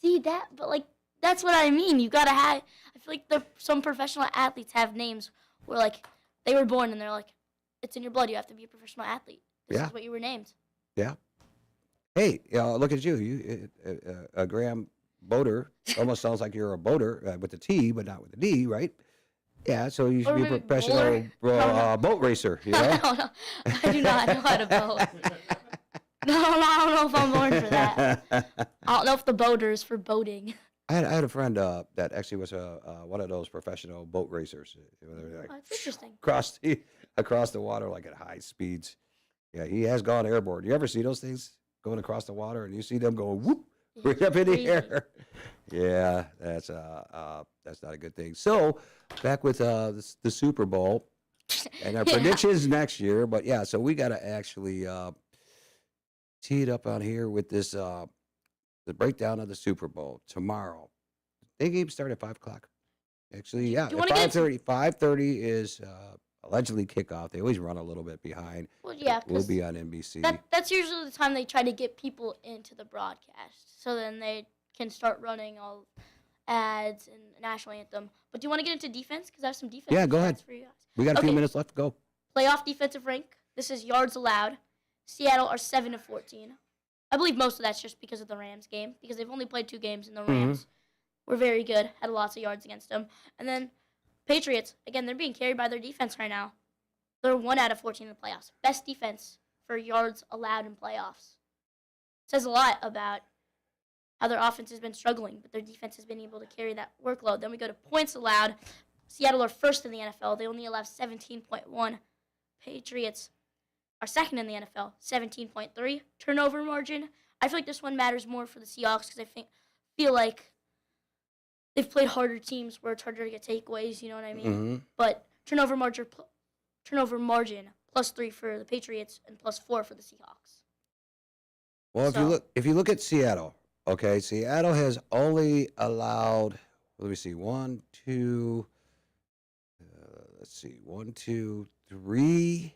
See that, but like that's what I mean. You gotta have. I feel like some professional athletes have names where like they were born and they're like, it's in your blood. You have to be a professional athlete. This Yeah. is what you were named. Yeah. Hey, look at you. Graham Boater. Almost sounds like you're a boater with the T, but not with the D, right? Yeah, so you should Or be a maybe professional boat racer, No, I do not know how to boat. No, I don't know if I'm born for that. I don't know if the boater is for boating. I had a friend that actually was one of those professional boat racers. They're like, Oh, that's interesting. across the water like at high speeds. Yeah, he has gone airborne. You ever see those things going across the water and you see them go whoop right up in the crazy. air? Yeah, that's not a good thing. So back with the Super Bowl and our Yeah. predictions next year. But yeah, so we got to actually tee it up on here with this the breakdown of the Super Bowl tomorrow. They game start at 5:00. Actually, yeah, Do you at wanna get 5:30. 5:30 is allegedly kickoff. They always run a little bit behind. Well, yeah, We'll 'cause be on NBC. that's usually the time they try to get people into the broadcast, so then they can start running all ads and national anthem. But do you want to get into defense? Because I have some defense. Yeah, go stats ahead. For you guys. We got a few Okay. minutes left to go. Playoff defensive rank. This is yards allowed. Seattle are 7-14. I believe most of that's just because of the Rams game, because they've only played 2 games, and the Rams were very good, had lots of yards against them. And then Patriots, again, they're being carried by their defense right now. They're 1 out of 14 in the playoffs. Best defense for yards allowed in playoffs. Says a lot about how their offense has been struggling, but their defense has been able to carry that workload. Then we go to points allowed. Seattle are first in the NFL. They only allow 17.1. Patriots are second in the NFL, 17.3. Turnover margin. I feel like this one matters more for the Seahawks because feel like they've played harder teams where it's harder to get takeaways, you know what I mean? Mm-hmm. But turnover margin +3 for the Patriots and +4 for the Seahawks. Well, if you look at Seattle, okay, Seattle has only allowed, let me see, 1, 2, 3,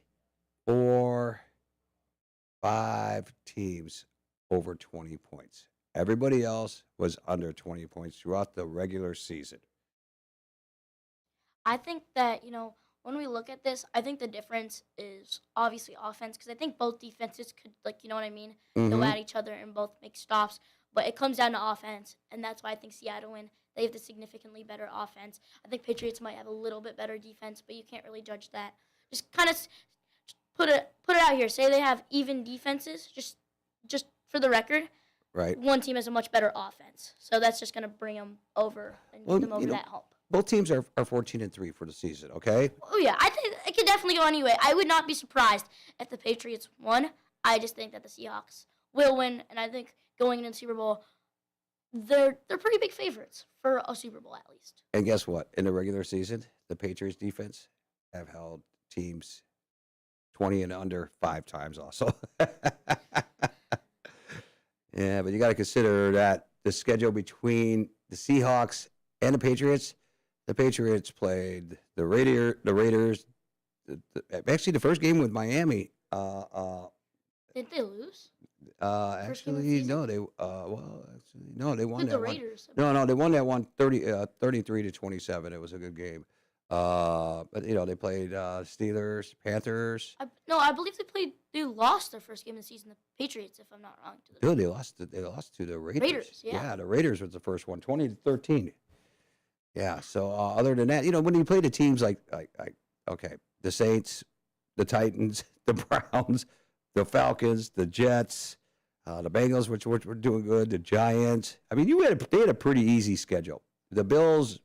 4, 5 teams over 20 points. Everybody else was under 20 points throughout the regular season. I think that, when we look at this, I think the difference is obviously offense because I think both defenses could, you know what I mean, go at each other and both make stops. But it comes down to offense, and that's why I think Seattle win. They have the significantly better offense. I think Patriots might have a little bit better defense, but you can't really judge that. Just kind of put it out here. Say they have even defenses, just for the record. Right. One team has a much better offense, so that's just going to bring them over and get them over that hump. Both teams are 14-3 for the season, okay? Oh, yeah. I think it could definitely go anyway. I would not be surprised if the Patriots won. I just think that the Seahawks will win, and I think going into the Super Bowl, they're pretty big favorites for a Super Bowl at least. And guess what? In the regular season, the Patriots defense have held teams 20 and under 5 times also. Yeah, but you got to consider that the schedule between the Seahawks and the Patriots played the Raiders. Actually, the first game with Miami. Didn't they lose? Actually, no, they they won that the one. Raiders. No, they won that one 33-27. It was a good game. But they played Steelers, Panthers. I believe they lost their first game of the season, the Patriots, if I'm not wrong. No, they lost to the Raiders. Raiders, yeah. The Raiders was the first one, 20-13. Yeah. So other than that, when you play the teams like the Saints, the Titans, the Browns, the Falcons, the Jets, the Bengals, which were doing good, the Giants. I mean, they had a pretty easy schedule. The Bills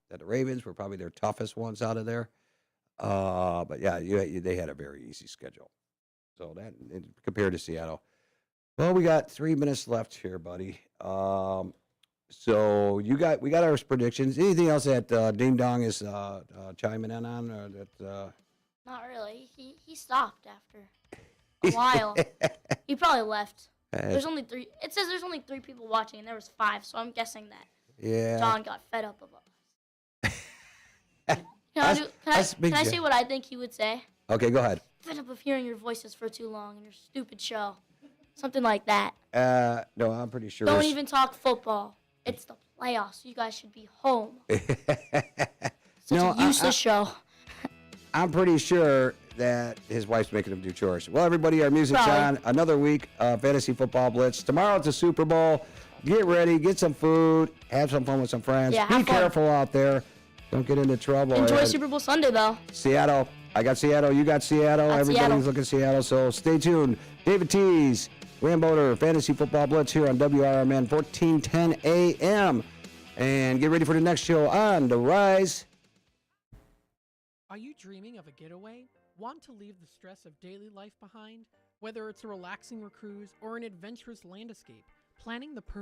and the Ravens were probably their toughest ones out of there. But yeah, they had a very easy schedule. So that compared to Seattle. Well, we got 3 minutes left here, buddy. So we got our predictions. Anything else that Ding Dong is chiming in on? Or that, Not really. He stopped after a while. He probably left. There's only 3. It says there's only 3 people watching, and there was 5. So I'm guessing that John got fed up of us. Can I say what I think he would say? Okay, go ahead. Fed up of hearing your voices for too long in your stupid show. Something like that. No, I'm pretty sure. Don't even talk football. It's the playoffs. You guys should be home. Such a useless show. I'm pretty sure that his wife's making him do chores. Well, everybody, our music's on. Another week of Fantasy Football Blitz. Tomorrow it's a Super Bowl. Get ready. Get some food. Have some fun with some friends. Yeah, be careful out there. Don't get into trouble. Enjoy Super Bowl Sunday, though. Seattle. I got Seattle. You got Seattle. Everybody's looking at Seattle. So stay tuned. David Tees, Ramboder, Fantasy Football Blitz here on WRMN 1410 AM. And get ready for the next show on The Rise. Are you dreaming of a getaway? Want to leave the stress of daily life behind? Whether it's a relaxing cruise or an adventurous land escape, planning the perfect